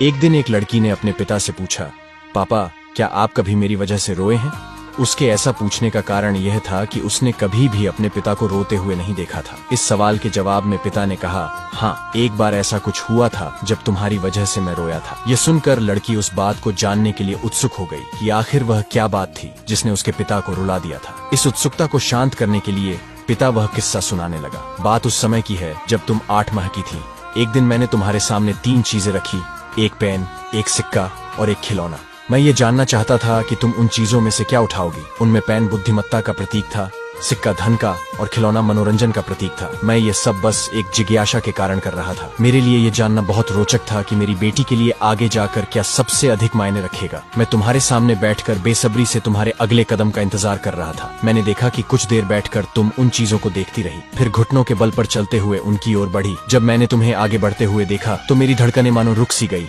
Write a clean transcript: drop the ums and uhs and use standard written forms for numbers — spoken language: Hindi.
एक दिन एक लड़की ने अपने पिता से पूछा, पापा क्या आप कभी मेरी वजह से रोए हैं? उसके ऐसा पूछने का कारण यह था कि उसने कभी भी अपने पिता को रोते हुए नहीं देखा था। इस सवाल के जवाब में पिता ने कहा, हाँ, एक बार ऐसा कुछ हुआ था जब तुम्हारी वजह से मैं रोया था। यह सुनकर लड़की उस बात को जानने के लिए उत्सुक हो गई कि आखिर वह क्या बात थी जिसने उसके पिता को रुला दिया था। इस उत्सुकता को शांत करने के लिए पिता वह किस्सा सुनाने लगा। बात उस समय की है जब तुम 8 माह की थी। एक दिन मैंने तुम्हारे सामने 3 चीजें रखी, एक पेन, एक सिक्का और एक खिलौना। मैं ये जानना चाहता था कि तुम उन चीजों में से क्या उठाओगी। उनमें पेन बुद्धिमत्ता का प्रतीक था, सिक्का धन का और खिलौना मनोरंजन का प्रतीक था। मैं ये सब बस एक जिज्ञासा के कारण कर रहा था। मेरे लिए ये जानना बहुत रोचक था कि मेरी बेटी के लिए आगे जाकर क्या सबसे अधिक मायने रखेगा। मैं तुम्हारे सामने बैठकर बेसब्री से तुम्हारे अगले कदम का इंतजार कर रहा था। मैंने देखा कि कुछ देर बैठकर तुम उन चीजों को देखती रही, फिर घुटनों के बल पर चलते हुए उनकी ओर बढ़ी। जब मैंने तुम्हें आगे बढ़ते हुए देखा तो मेरी धड़कनें मानो रुक सी गई।